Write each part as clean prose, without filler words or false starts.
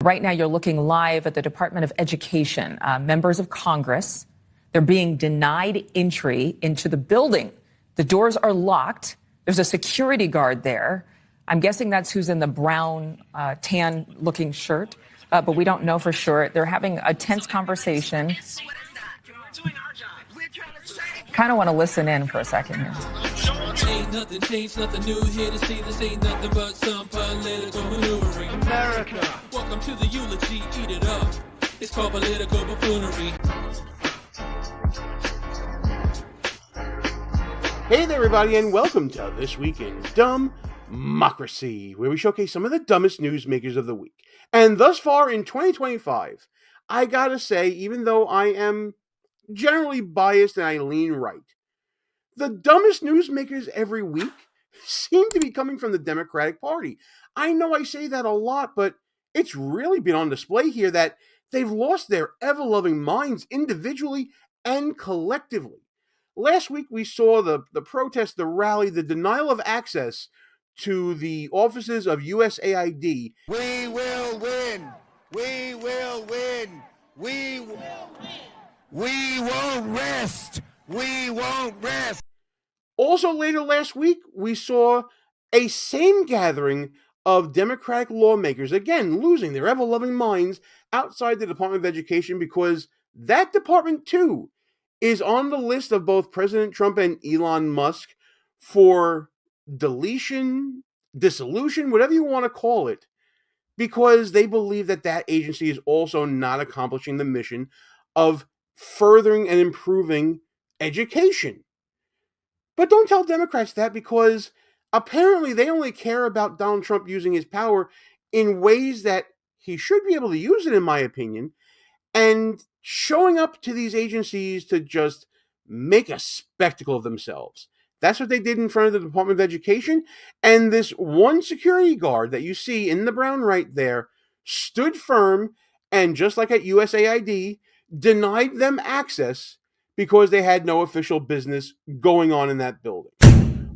Right now, you're looking live at the Department of Education. Members of Congress, they're being denied entry into the building. The doors are locked. There's a security guard there. I'm guessing that's who's in the brown, tan-looking shirt, but we don't know for sure. They're having a tense conversation. Kind of want to listen in for a second here. Ain't nothing changed, nothing new here to see. This ain't nothing but some political maneuvering. America, welcome to the eulogy, eat it up. It's called political buffoonery. Hey there, everybody, and welcome to This Week in DUMBmocracy, where we showcase some of the dumbest newsmakers of the week. And thus far in 2025, I gotta say, even though I am generally biased and I lean right, the dumbest newsmakers every week seem to be coming from the Democratic Party. I know I say that a lot, but it's really been on display here that they've lost their ever-loving minds individually and collectively. Last week we saw the protest, the rally, the denial of access to the offices of USAID. We will win! We will win! We won't rest! We won't rest! Also later last week, we saw a same gathering of Democratic lawmakers, again, losing their ever-loving minds outside the Department of Education because that department, too, is on the list of both President Trump and Elon Musk for dissolution, whatever you want to call it, because they believe that that agency is also not accomplishing the mission of furthering and improving education. But don't tell Democrats that, because apparently they only care about Donald Trump using his power in ways that he should be able to use it, in my opinion, and showing up to these agencies to just make a spectacle of themselves. That's what they did in front of the Department of Education, and this one security guard that you see in the brown right there stood firm and, just like at USAID, denied them access because they had no official business going on in that building.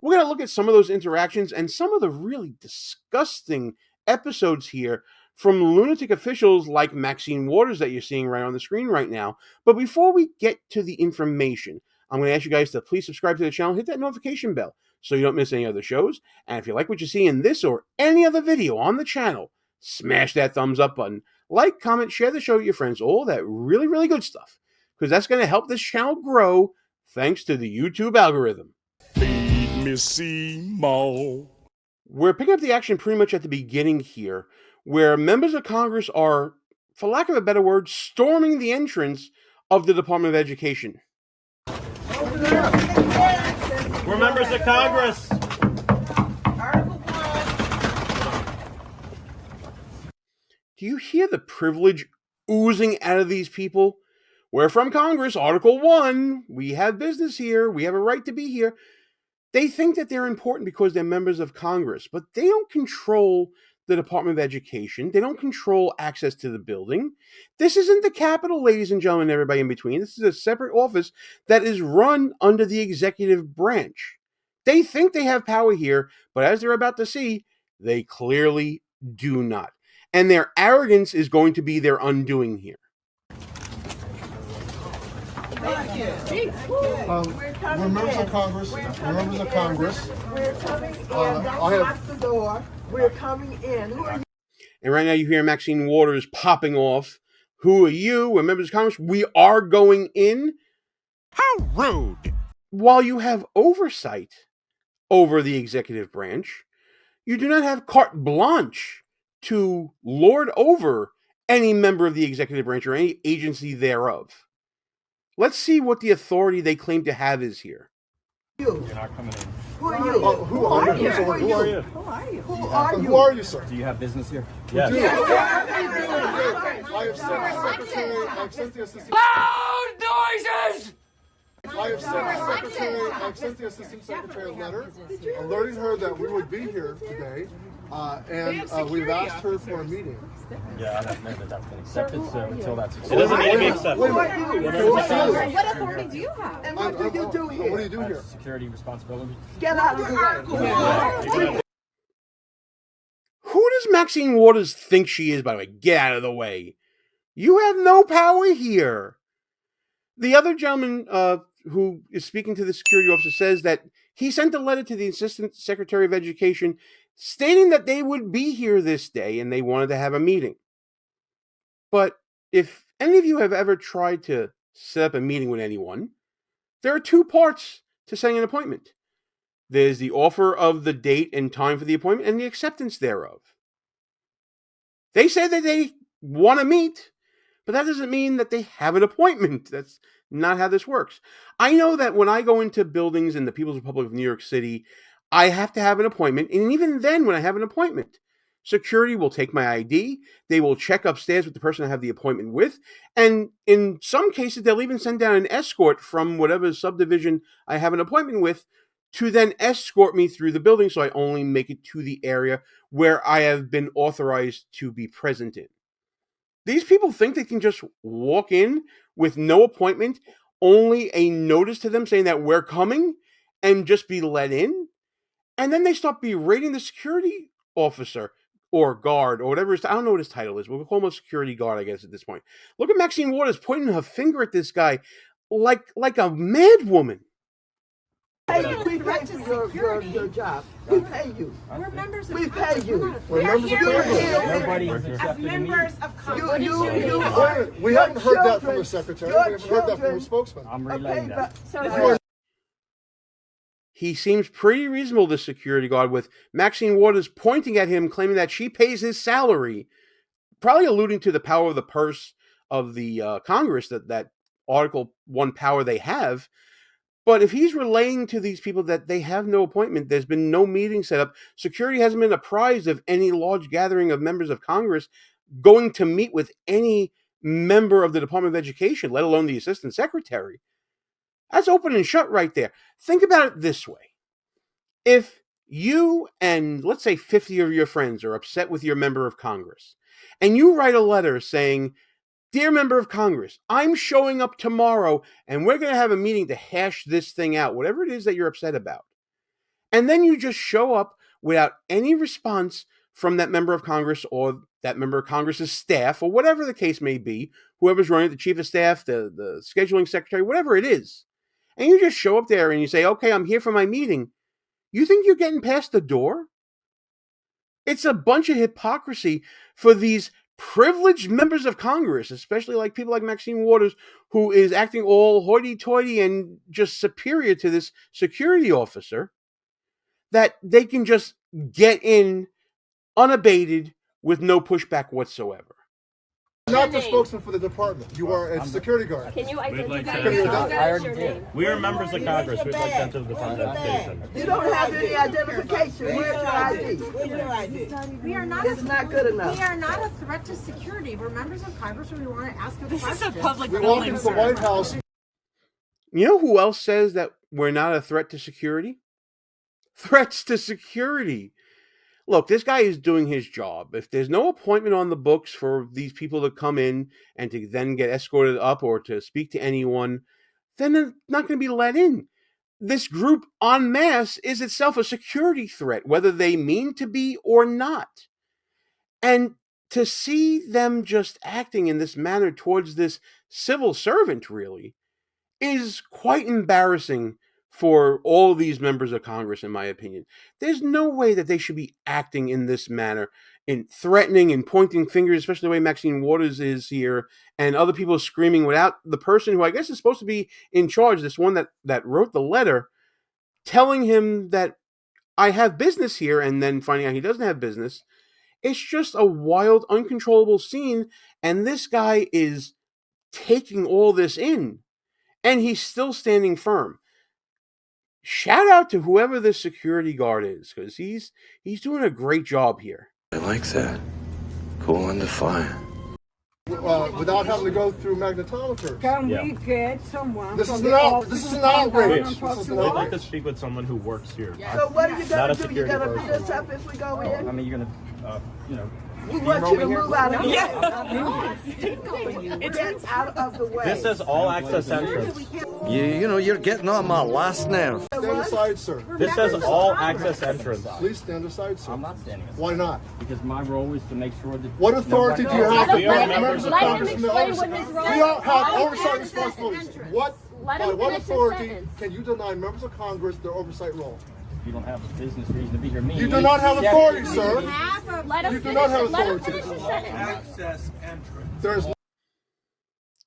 We're going to look at some of those interactions and some of the really disgusting episodes here from lunatic officials like Maxine Waters that you're seeing right on the screen right now. But before we get to the information, I'm going to ask you guys to please subscribe to the channel, hit that notification bell so you don't miss any other shows. And if you like what you see in this or any other video on the channel, smash that thumbs up button. Like, comment, share the show with your friends, all that really, really good stuff, because that's going to help this channel grow thanks to the YouTube algorithm. Feed me Seymour. We're picking up the action pretty much at the beginning here, where members of Congress are, for lack of a better word, storming the entrance of the Department of Education. We're members of Congress. Do you hear the privilege oozing out of these people? We're from Congress, Article 1. We have business here. We have a right to be here. They think that they're important because they're members of Congress, but they don't control the Department of Education. They don't control access to the building. This isn't the Capitol, ladies and gentlemen, everybody in between. This is a separate office that is run under the executive branch. They think they have power here, but as they're about to see, they clearly do not. And their arrogance is going to be their undoing here. We're members of Congress. We're members of Congress. We're coming in. Don't lock the door. We're coming in. Who are you? And right now you hear Maxine Waters popping off. Who are you? We're members of Congress. We are going in. How rude! While you have oversight over the executive branch, you do not have carte blanche to lord over any member of the executive branch or any agency thereof. Let's see what the authority they claim to have is here. You're not coming in. Who are you? Who are you? Who are you? Who are you? Who are you, sir? Do you have business here? Yes. Yes. I have sent the secretary. I've sent the assistant. Loud noises! I've sent the assistant secretary a letter alerting her that we would be here today, and we've asked her for a meeting. Yeah, I don't know that that's been accepted, so until that's It accepted. doesn't need to be accepted. Wait a minute. What authority do you have? And what do you do here? What do you do here? Security responsibility. Get out of the way. Who does Maxine Waters thinks she is, by the way? Get out of the way. You have no power here. The other gentleman who is speaking to the security officer says that he sent a letter to the Assistant Secretary of Education stating that they would be here this day and they wanted to have a meeting. But if any of you have ever tried to set up a meeting with anyone, there are two parts to setting an appointment. There's the offer of the date and time for the appointment and the acceptance thereof. They say that they want to meet, but that doesn't mean that they have an appointment. That's not how this works. I know that when I go into buildings in the People's Republic of New York City, I have to have an appointment. And even then, when I have an appointment, security will take my ID. They will check upstairs with the person I have the appointment with. And in some cases, they'll even send down an escort from whatever subdivision I have an appointment with to then escort me through the building so I only make it to the area where I have been authorized to be present in. These people think they can just walk in with no appointment, only a notice to them saying that we're coming, and just be let in. And then they start berating the security officer or guard or whatever I don't know what his title is. We'll call him a security guard, I guess, at this point. Look at Maxine Waters pointing her finger at this guy like a mad woman. We pay for your job. We pay you. We're members of We pay you. We're members of Congress. Nobody is as accepting the meeting. members of Congress. You are. We haven't heard that from your the secretary. your We haven't heard that from children the spokesman. I'm are relaying paid that. by- He seems pretty reasonable, the security guard, with Maxine Waters pointing at him, claiming that she pays his salary, probably alluding to the power of the purse of the Congress, that Article 1 power they have. But if he's relaying to these people that they have no appointment, there's been no meeting set up, security hasn't been apprised of any large gathering of members of Congress going to meet with any member of the Department of Education, let alone the Assistant Secretary. That's open and shut right there. Think about it this way. If you and, let's say, 50 of your friends are upset with your member of Congress, and you write a letter saying, "Dear member of Congress, I'm showing up tomorrow, and we're going to have a meeting to hash this thing out," whatever it is that you're upset about. And then you just show up without any response from that member of Congress or that member of Congress's staff, or whatever the case may be, whoever's running it, the chief of staff, the scheduling secretary, whatever it is. And you just show up there and you say, "Okay, I'm here for my meeting." You think you're getting past the door? It's a bunch of hypocrisy for these privileged members of Congress, especially like people like Maxine Waters, who is acting all hoity-toity and just superior to this security officer, that they can just get in unabated with no pushback whatsoever. Not the spokesman for the department. You are a security guard. Can you identify Can you yourself? identify- What is your name? We are members of Congress. We'd like them to the Department of Education. You don't have any identification. Where's your ID? We are not. It's not good enough. We are not a threat to security. We're members of Congress, and we want to ask a question. This is a public We walk into the White House. You know who else says that we're not a threat to security? Threats to security. Look, this guy is doing his job. If there's no appointment on the books for these people to come in and to then get escorted up or to speak to anyone, then they're not going to be let in. This group en masse is itself a security threat, whether they mean to be or not. And to see them just acting in this manner towards this civil servant, really, is quite embarrassing for all these members of Congress, in my opinion. There's no way that they should be acting in this manner, in threatening and pointing fingers, especially the way Maxine Waters is here, and other people screaming without the person who I guess is supposed to be in charge, this one that wrote the letter, telling him that I have business here, and then finding out he doesn't have business. It's just a wild, uncontrollable scene, and this guy is taking all this in, and he's still standing firm. Shout out to whoever this security guard is, because he's doing a great job here. I like that. Cool under fire. Without having to go through magnetometer. Can Yeah. we get someone? This is from an the out- office this is to an come down outrage. and talk This is to an I'd us? like to speak with someone who works here. So what are you Not gonna a do? You security gonna beat person. us up if we go I in? mean, you're gonna, We want you to move out of the way. Yeah. Get out of the way. This says all access entrance. You know, you're getting on my last nerve. Stand aside, sir. This says all access entrance. Please stand aside, sir. I'm not standing aside. Why not? Because my role is to make sure that... What authority do you have to We are block members members of of Congress from the oversight? We don't have oversight access responsibilities. entrance. What, Let by him what finish his authority sentence. can you deny members of Congress their oversight role? You don't have a business reason to be here. You do not have authority, sir. Let him You do finish not have it. Let him authority. finish his sentence. Access entrance. There's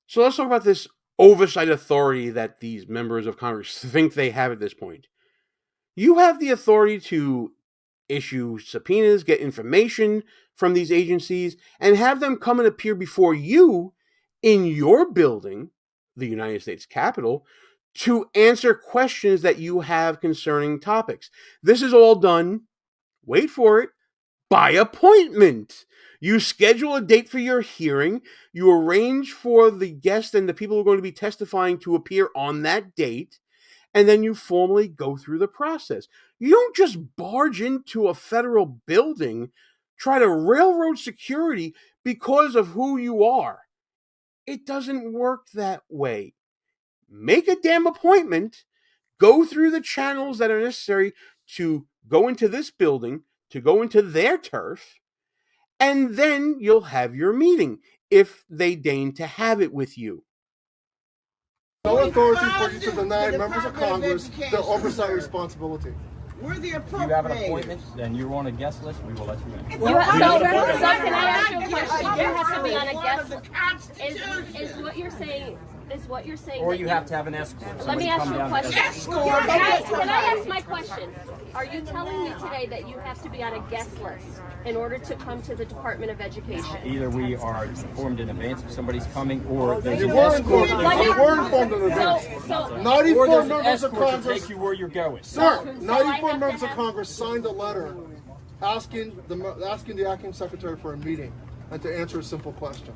So let's talk about this oversight authority that these members of Congress think they have at this point. You have the authority to issue subpoenas, get information from these agencies, and have them come and appear before you in your building, the United States Capitol, to answer questions that you have concerning topics. This is all done, wait for it, by appointment. You schedule a date for your hearing, you arrange for the guests and the people who are going to be testifying to appear on that date, and then you formally go through the process. You don't just barge into a federal building, try to railroad security because of who you are. It doesn't work that way. Make a damn appointment, go through the channels that are necessary to go into this building, to go into their turf, and then you'll have your meeting if they deign to have it with you. no authority for you to deny members of Congress their oversight responsibility. We're the If you have an appropriators. appointment, then you're on a guest list, we will let you in. So can I ask you a question? You have to be on a guest list. Is what you're saying? Is what you're saying? Or that you have to have an escort. Let Somebody me ask come you a down and question. escort. Can I ask my question? Are you telling me today that you have to be on a guest list in order to come to the Department of Education? Either we are informed in advance if somebody's coming, or there's You an were escort. informed. You were informed in advance. So 94 Or there's an members of escort to Congress. take you where you're going. Sir, So 94 I have members to of have- Congress signed a letter asking the acting secretary for a meeting and to answer a simple question.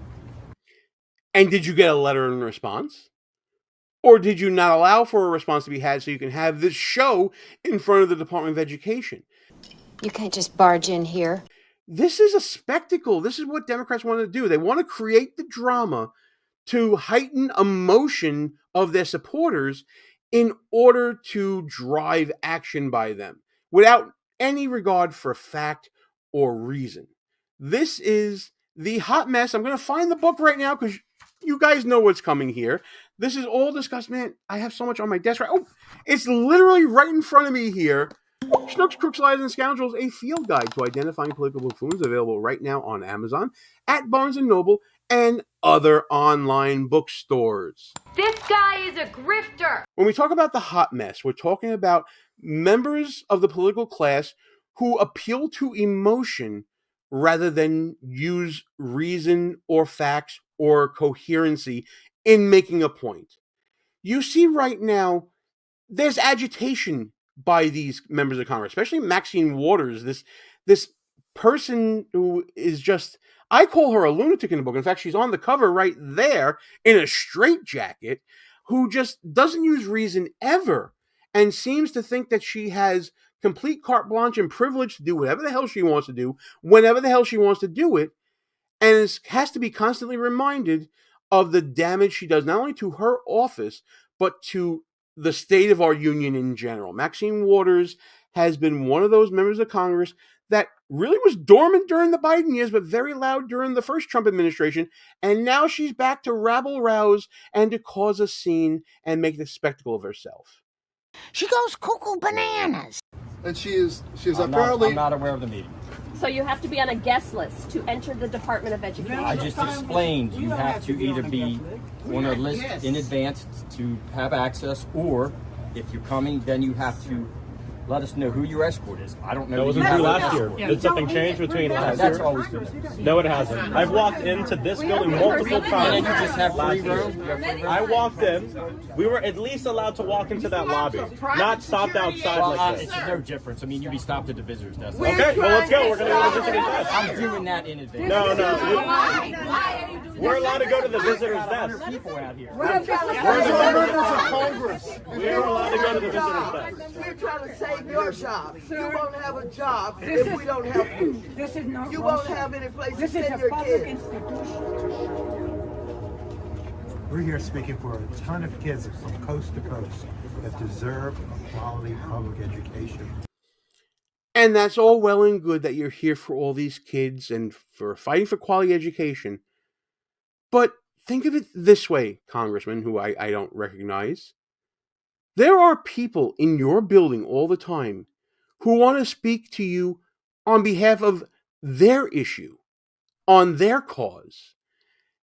And did you get a letter in response? Or did you not allow for a response to be had so you can have this show in front of the Department of Education? You can't just barge in here. This is a spectacle. This is what Democrats want to do. They want to create the drama to heighten emotion of their supporters in order to drive action by them without any regard for fact or reason. This is the hot mess. I'm going to find the book right now because you guys know what's coming here. This is all discussed. Man, I have so much on my desk right. Oh, it's literally right in front of me here. Schnooks, Crooks, Liars, and Scoundrels, a field guide to identifying political buffoons, available right now on Amazon, at Barnes & Noble, and other online bookstores. This guy is a grifter. When we talk about the hot mess, we're talking about members of the political class who appeal to emotion rather than use reason or facts or coherency in making a point. You see right now, there's agitation by these members of Congress, especially Maxine Waters, this person who is just, I call her a lunatic in the book. In fact, she's on the cover right there in a straitjacket, who just doesn't use reason ever and seems to think that she has complete carte blanche and privilege to do whatever the hell she wants to do, whenever the hell she wants to do it, and has to be constantly reminded of the damage she does, not only to her office, but to the state of our union in general. Maxine Waters has been one of those members of Congress that really was dormant during the Biden years, but very loud during the first Trump administration. And now she's back to rabble-rouse and to cause a scene and make a spectacle of herself. She goes cuckoo bananas. And she is I'm apparently... not aware of the meeting. So you have to be on a guest list to enter the Department of Education. I just explained you have to either be on a list in advance to have access, or if you're coming, then you have to let us know who your escort is. I don't know. That wasn't true last year. Did something change between last That's year? always been. No, it hasn't. I've walked into this building multiple times. And you just have free last year. room? You have free room? I walked in. We were at least allowed to walk into that lobby, not stopped outside Well, like it's this. no difference. I mean, you'd be stopped at the visitors desk. Okay, well, let's go. We're going to go to the visiting desk. I'm doing that in advance. No. Why are you doing We're allowed to go to the visitor's desk. People out here. We're trying to We're save members of Congress. We're allowed to go to the visitor's desk. We're trying to save your job. You won't have a job if we don't help you. This is not You won't have any place to This is send a your public kids. institution. We're here speaking for a ton of kids from coast to coast that deserve a quality public education. And that's all well and good that you're here for all these kids and for fighting for quality education. But think of it this way, Congressman, who I don't recognize. There are people in your building all the time who want to speak to you on behalf of their issue, on their cause.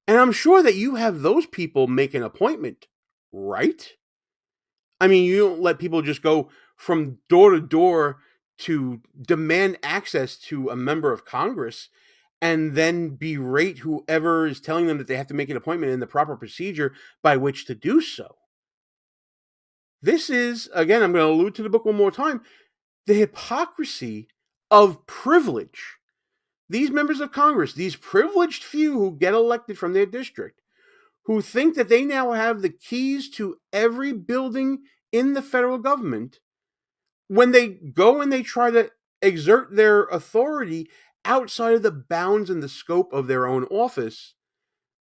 And I'm sure that you have those people make an appointment, right? I mean, you don't let people just go from door to door to demand access to a member of Congress and then berate whoever is telling them that they have to make an appointment in the proper procedure by which to do so. This is, again, I'm going to allude to the book one more time, the hypocrisy of privilege. These members of Congress, these privileged few who get elected from their district, who think that they now have the keys to every building in the federal government, when they go and they try to exert their authority outside of the bounds and the scope of their own office,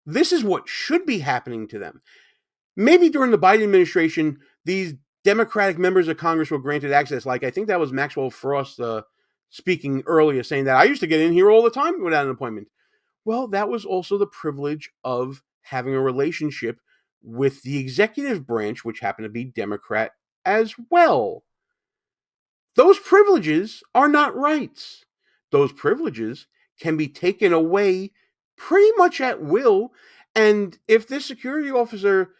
this is what should be happening to them. Maybe during the Biden administration, these Democratic members of Congress were granted access. Like, I think that was Maxwell Frost speaking earlier, saying that I used to get in here all the time without an appointment. Well, that was also the privilege of having a relationship with the executive branch, which happened to be Democrat as well. Those privileges are not rights. Those privileges can be taken away pretty much at will. And if this security officer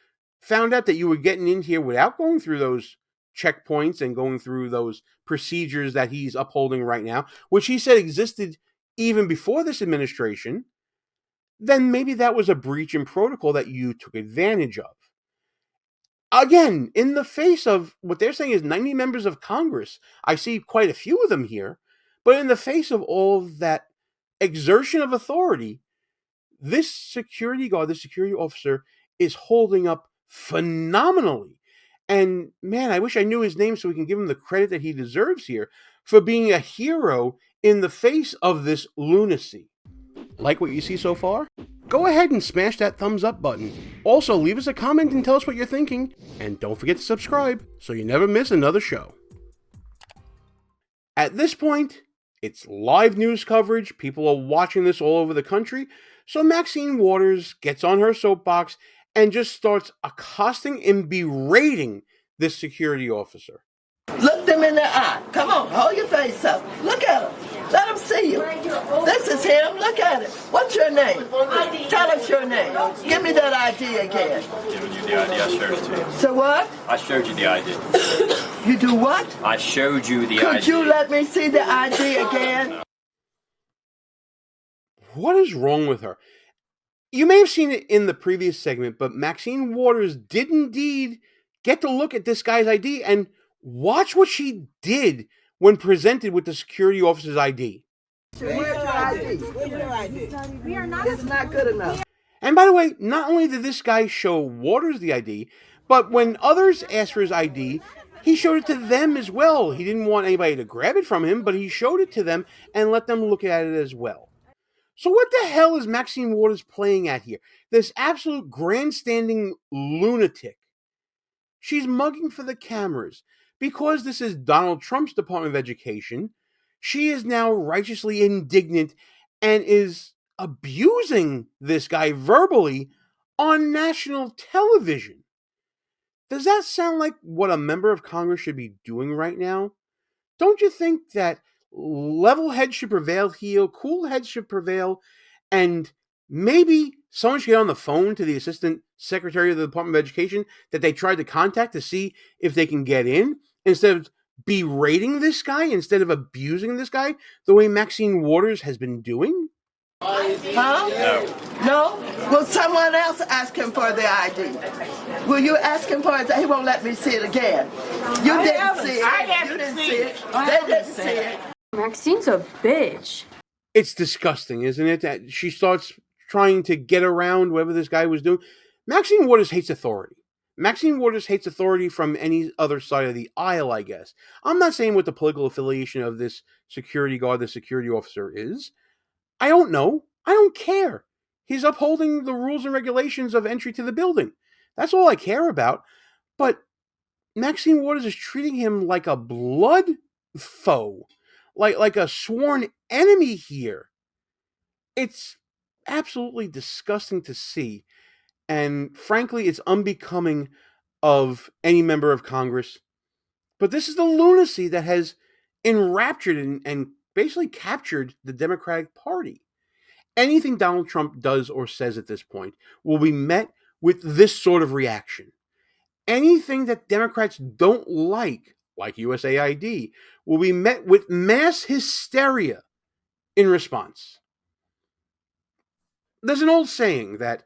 found out that you were getting in here without going through those checkpoints and going through those procedures that he's upholding right now, which he said existed even before this administration, then maybe that was a breach in protocol that you took advantage of. Again, in the face of what they're saying is 90 members of Congress, I see quite a few of them here, but in the face of all of that exertion of authority, this security guard, this security officer is holding up phenomenally. And man, I wish I knew his name so we can give him the credit that he deserves here for being a hero in the face of this lunacy. Like what you see so far? Go ahead and smash that thumbs up button. Also, leave us a comment and tell us what you're thinking. And don't forget to subscribe so you never miss another show. At this point, it's live news coverage. People are watching this all over the country. So Maxine Waters gets on her soapbox and just starts accosting and berating this security officer. Look them in the eye. Come on, hold your face up. Look at him. Let them see you. This is him. Look at it. What's your name? Tell us your name. Give me that ID again. Giving you the ID, I showed it to you. So what? I showed you the ID. You do what? I showed you the ID. Could you let me see the ID again? What is wrong with her? You may have seen it in the previous segment, but Maxine Waters did indeed get to look at this guy's ID and watch what she did when presented with the security officer's ID. Where's your ID? Where's your ID? It's not good enough. And by the way, not only did this guy show Waters the ID, but when others asked for his ID, he showed it to them as well. He didn't want anybody to grab it from him, but he showed it to them and let them look at it as well. So what the hell is Maxine Waters playing at here? This absolute grandstanding lunatic. She's mugging for the cameras. Because this is Donald Trump's Department of Education, she is now righteously indignant and is abusing this guy verbally on national television. Does that sound like what a member of Congress should be doing right now? Don't you think that level heads should prevail here, cool heads should prevail, and maybe someone should get on the phone to the Assistant Secretary of the Department of Education that they tried to contact to see if they can get in, instead of berating this guy, instead of abusing this guy the way Maxine Waters has been doing? Huh? No? Will someone else ask him for the ID? Will you ask him for it? He won't let me see it again. You didn't see it. You didn't see it. They didn't see it. Maxine's a bitch. It's disgusting, isn't it? That she starts trying to get around whatever this guy was doing. Maxine Waters hates authority. Maxine Waters hates authority from any other side of the aisle, I guess. I'm not saying what the political affiliation of this security guard, the security officer is. I don't know. I don't care. He's upholding the rules and regulations of entry to the building. That's all I care about. But Maxine Waters is treating him like a blood foe, like a sworn enemy here. It's absolutely disgusting to see. And frankly, it's unbecoming of any member of Congress. But this is the lunacy that has enraptured and basically captured the Democratic Party. Anything Donald Trump does or says at this point will be met with this sort of reaction. Anything that Democrats don't like USAID, will be met with mass hysteria in response. There's an old saying that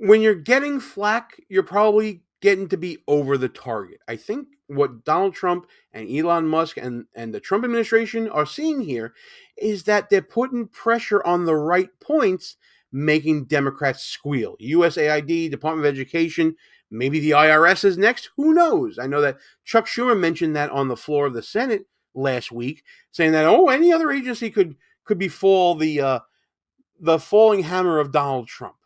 when you're getting flack, you're probably getting to be over the target. I think what Donald Trump and Elon Musk and the Trump administration are seeing here is that they're putting pressure on the right points, making Democrats squeal. USAID, Department of Education, maybe the IRS is next. Who knows? I know that Chuck Schumer mentioned that on the floor of the Senate last week, saying that, any other agency could befall the falling hammer of Donald Trump.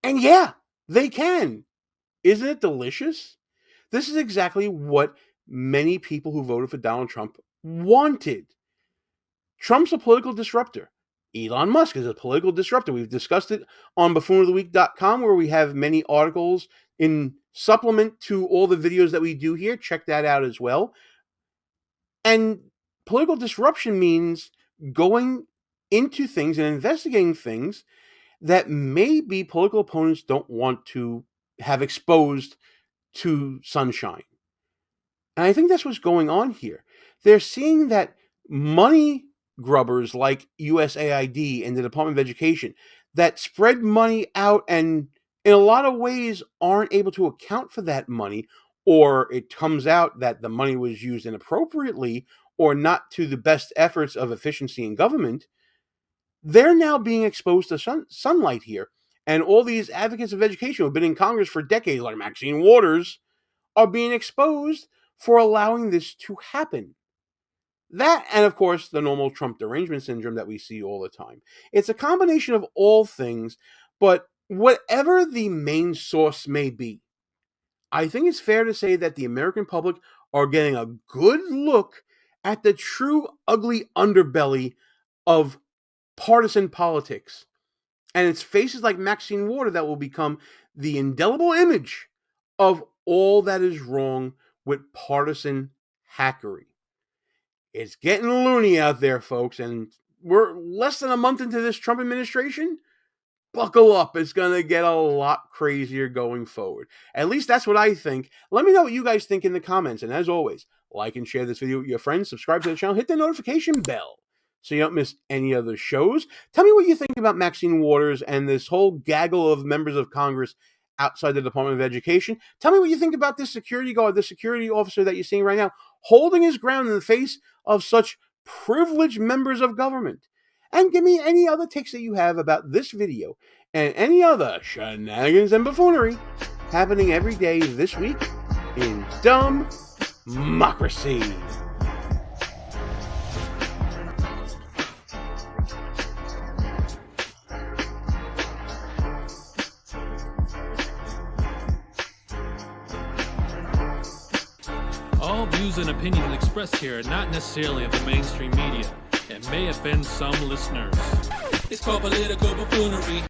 And yeah, they can. Isn't it delicious? This is exactly what many people who voted for Donald Trump wanted. Trump's a political disruptor. Elon Musk is a political disruptor. We've discussed it on buffoonoftheweek.com, where we have many articles in supplement to all the videos that we do here. Check that out as well. And political disruption means going into things and investigating things that maybe political opponents don't want to have exposed to sunshine. And I think that's what's going on here. They're seeing that money grubbers like USAID and the Department of Education that spread money out and in a lot of ways aren't able to account for that money, or it comes out that the money was used inappropriately or not to the best efforts of efficiency in government. They're now being exposed to sunlight here. And all these advocates of education who have been in Congress for decades, like Maxine Waters, are being exposed for allowing this to happen. That, and of course, the normal Trump derangement syndrome that we see all the time. It's a combination of all things, but whatever the main source may be, I think it's fair to say that the American public are getting a good look at the true ugly underbelly of partisan politics. And it's faces like Maxine Waters that will become the indelible image of all that is wrong with partisan hackery. It's getting loony out there, folks, and we're less than a month into this Trump administration. Buckle up. It's going to get a lot crazier going forward. At least that's what I think. Let me know what you guys think in the comments. And as always, like and share this video with your friends. Subscribe to the channel. Hit the notification bell so you don't miss any other shows. Tell me what you think about Maxine Waters and this whole gaggle of members of Congress outside the Department of Education. Tell me what you think about this security guard, the security officer that you're seeing right now, holding his ground in the face of such privileged members of government. And give me any other takes that you have about this video and any other shenanigans and buffoonery happening every day this week in DUMBmocracy. All views and opinions expressed here are not necessarily of the mainstream media and may offend some listeners. It's called political buffoonery.